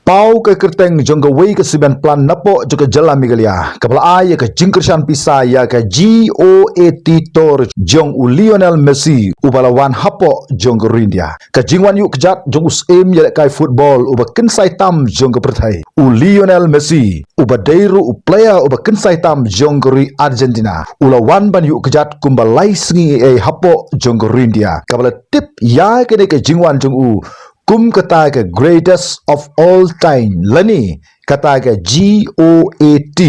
Pau ke kerteng jongga wei ke 9 plan napo juga jalan migalia. Kapala ay ke jingkersan pisa ya ke GOAT tor jong u Lionel Messi ubalawan hapo jongga India. Ke jingwan yuk kejat jong usim ya kai football uba kensai tam jongga pertai. U Lionel Messi uba deiru u player uba kensai tam jongga Argentina. Ulawan ban yuk kejat kumbalai sengi hapo jongga India. Kapala tip ya ke jingwan jong u kum kata ke greatest of all time lani kata ke GOAT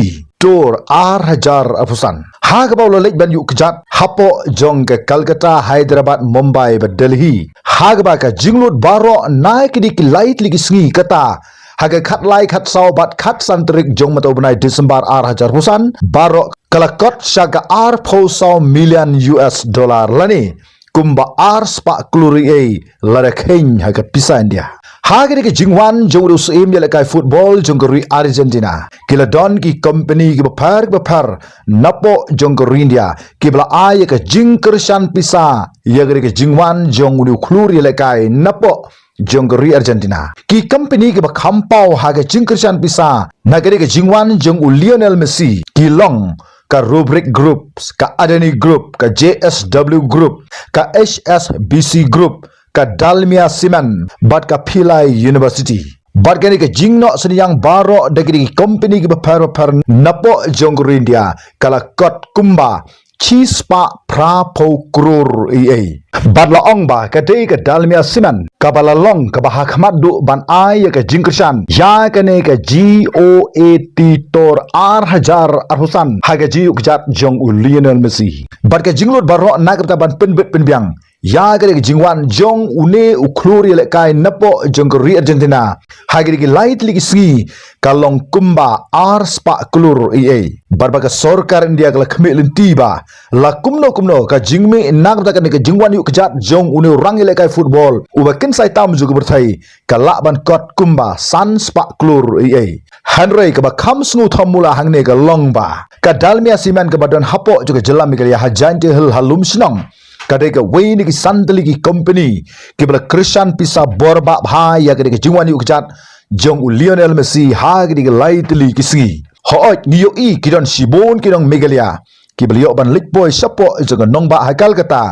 tor hajar afusan ha ke bawla lek ban yuk kejat hapo jong ke Kolkata, Hyderabad, Mumbai, Delhi ha ke ba ke jinglut baro naik di light lagi sengi kata haga khat lai khat sau bat khat santrik jong matau benai Desember hajar husan baro kalakot syaga posau million US dollar lani kumba spa kluri lada keng haga pisa India. Haga ke jingwan jong urus im ya kai football jong geri Argentina. Kila don ki company ki bapar napo jong geri India. Kibla ay ke jingkershan pisa ya ke jingwan jong uru kluri ya kai napo jong geri Argentina. Ki company ki bakampau haga jingkershan pisa nagari ke jingwan jong u Lionel Messi ki long ka Rubrik Group, ka Adani Group, ka JSW Group, ka HSBC Group, ka Dalmia Cement, bat ka Pillai University. Bat kani ka jingno seniyang baro dagi company ki bapar napo jonggur India kala kot kumba chispa prapo krur bat laong ba kadai ka Dalmia Cement kabala long ka bahakmat du ban ay ka jingkershan ya kane ka GOAT tor hajar arhusan haga jiu kejat jong u Lionel Messi bat ka jinglut baro nagap ban penbet penbiang ya kane ka jingwan jong une ukluri lekai napo jong geri Argentina haga ki light ligi singi kalong kumba spa klur barba ka sorkar India kala khme lenti ba la kumno ka jingme nagap ka jingwan yuk kejat jong une rangi lekai football uba sai tam juga berthai kalak ban kot kumba san spa klur Henry ke bakam sngu thamula hangne ke long ba ka Dalmia Cement ke badan hapo juga jelam ke ya hajan je hal halum senang kadai ke wei ni ki santali ki company ke bala Christian pisa borba bhai ya ke jingwan yu kejat jong u Lionel Messi ha ke laitli ki singi hooj ngiyo kidon sibon kidon megalia ki beliau ban lik boy sapo juga nongba hakal kata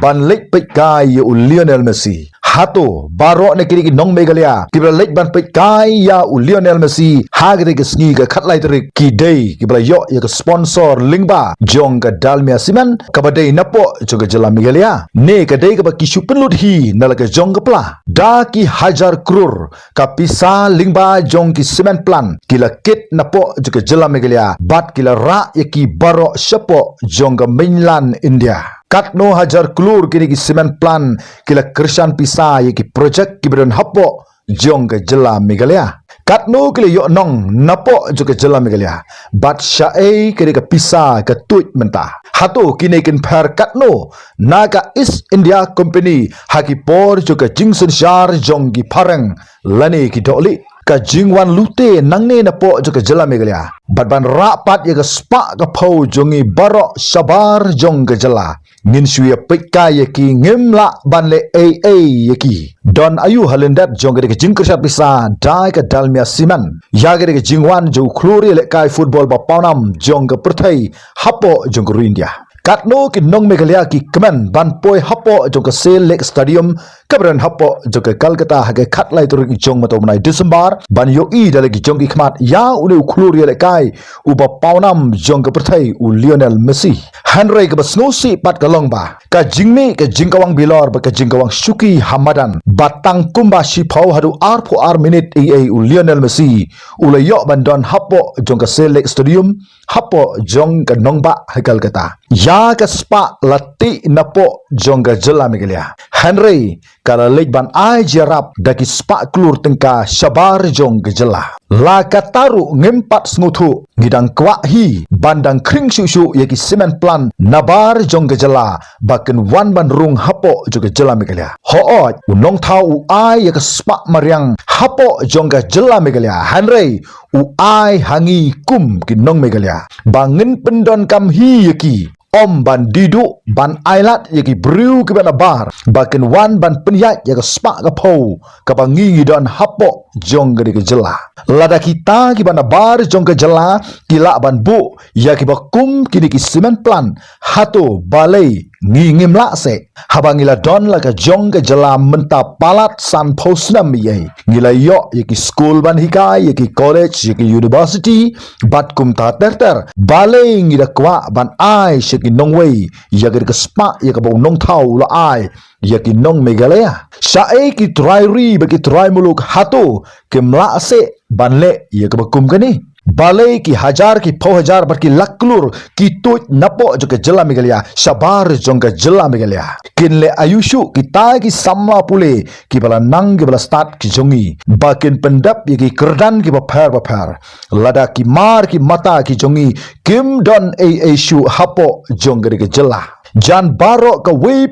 ban lik pek kai u Lionel Messi hato baro ne kiri nong megalia ki bela lik ban pek kai ya u Lionel Messi hagre ke sngi ke khatlai trik ki dei ki bela yo ya ke sponsor lingba jong ke Dalmia Cement ka badai napo juga jela megalia ne ke dei ke ba ki supenlut hi nala ke jong ke pla da ki hajar krur ka pisa lingba jong ki cement plan kila kit napo juga jela megalia bat kila ra ya ki baro sapo jong ke mainland India Katno hajar klur kini ki cement plan kila Christian pisa ye ki project ki beron hapo jong ke jela megalia Katno kila yo nong napo juga jela megalia bat syae kini ke pisa ke tuit mentah hato kini kin per Katno naga East India Company haki por juga jingsun syar jong ki pareng lani ki dokli ka jingwan lute nangne napo juga jela megalia bat ban rapat ye ke spa ke pau jongi baro sabar jong ke jela ngin suya pekka ye ki ngemla ban le ye ki don ayu halendat jong ke jingkersat pisa dai ke Dalmia Cement ya ke jingwan jo kluri le kai football ba paunam jong ke perthai hapo jong ke India Katno ki nong megalia ki kemen ban poi hapo jong ke Sale Lake Stadium kabran hapo jong ke Kolkata hage khatlai tur ki jong matau menai Desember ban yo dalagi jong ki khmat ya unu kluri le kai uba paunam jong ke perthai u Lionel Messi Henry ke basnosi pat kalong ba ka jingme ke jingkawang bilor ba ka jingkawang Suki Hamadan batang kumba sipau hadu arpo minute u Lionel Messi ulayo bandon hapo jong ke Sale Lake Stadium hapo jong ke nongba hakal kata ya ke spa lati napo jong ke jela megalia Henry kala leg ban ai jarap daki spa klur tengka sabar jong ke jela la kataru ngempat snguthu ngidang kwa hi bandang kring susu yaki cement plan nabar jong ke jela baken wan ban rung hapo juga jela megalia hooj unong thau u ai yak spa mariang hapo jong ke jela megalia Henry u ai hangi kum ki nong megalia bangin pendon kam hi yaki om ban didu ban ailat yaki brew ke bana bar baken wan ban penyat yak spa ke pau ka bangi don hapo jong gede ke jela. Lada kita ki bana bar jong ke jela kila ban bu ya ki bakum kini ki semen plan hato balai ngingim la se habangila don la ka jong ke jela menta palat san posnam ye ngila yo ye ki school ban hikai ye ki college ye ki university bat kum ta ter balai ngira kwa ban ai she ki nongwei ya ke spa ye ka bo nong thau la ai ya ki nong Meghalaya sae ki try ri ba ki try muluk hato ke mla se banle ye ka bakum kani balai ki hajar ki 4000 bar ki laklur ki tut napo jo ke jela Meghalaya sabar jong ke jela Meghalaya kinle ayushu ki ta ki samla pule ki bala nang ki bala start ki jongi bakin pendap ye ki kerdan ki bapar lada ki mar ki mata ki jongi kim don shu hapo jong ke jela jan baro ka wei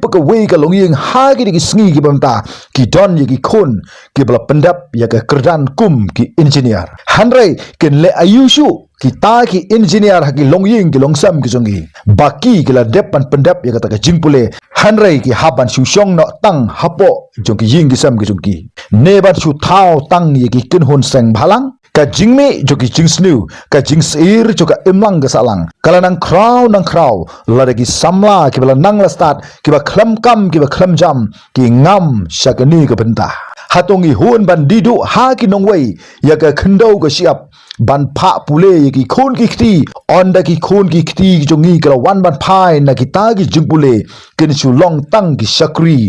ka longyeng ha ki sngi ki bamta ki don ye ki khun ki bala pendap ya ka kerdan kum ki engineer hanrei ken le ayushu ki ta ki engineer ha ki longyeng ki longsam ki jongi baki ki la depan pendap ya ka ta jingpule hanrei ki haban shu shong no tang hapo jong ki ying ki sam ki jongki ne ban shu thao tang ye ki kin hon seng bhalang ka jingme jo ki jingsnu ka jingsir jo ka imlang ga salang kala nang kraw la ki samla ki bala nang la start ki ba khlam kam ki ba khlam jam ki ngam shakani ka benta hatongi hun ban didu ha ki nongwei ya ka khndau ka siap ban pha pule ye ki khun ki khti on da ki khun ki khti jo ngi kala wan ban phai na ki ta ki jingpule kin chu long tang ki shakri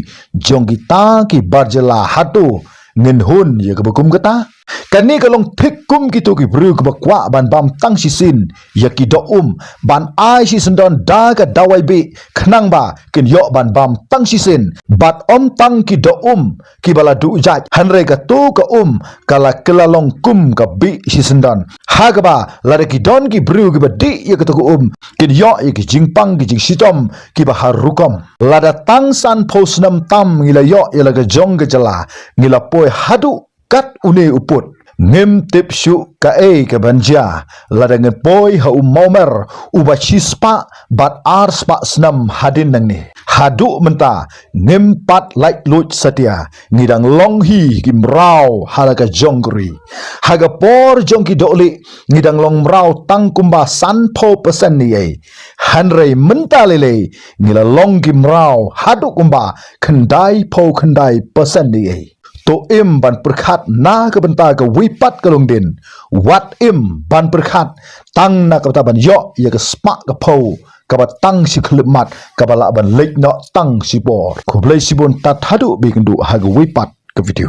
jong ki ta ki barjela hato ngin hun ye ka bakum kata kani kalong thik kum ki to ki bru ka bakwa ban bam tang si sin ya ki do ban ai si sendon da ka dawai be khnang ba kin yo ban bam tang si sin bat tang ki do ki bala du jaj hanre ka tu ka kala kelalong kum ka bi si sendon ha ka ba la ki don ki bru ki ba di ya ka to kin yo ye ki jingpang ki jing sitom ki ba harukom lada tang san posnam tam ngila yo ya la ka jong ka jala ngila poi hadu kat une uput ngem tip shu ka ka banja lada nge poi ha momer uba chispa bat ar spa snam hadin nang ni hadu menta ngem pat like lut satia ngidang long hi kim rau halaga jongri haga por jongki doli ngidang long rau tang kumba san po persen ni ai hanrei menta lele ngila long kim rau hadu kumba khandai po khandai persen ni ai to im ban perkhat na ka benta ka wipat ka longdin wat im ban perkhat tang na ka ban yo ya ka spa ka pho ka ba tang si khlemat ka bala ban lek no tang si bor ko blai si bon tat hadu bi kendu ha ka wipat ka video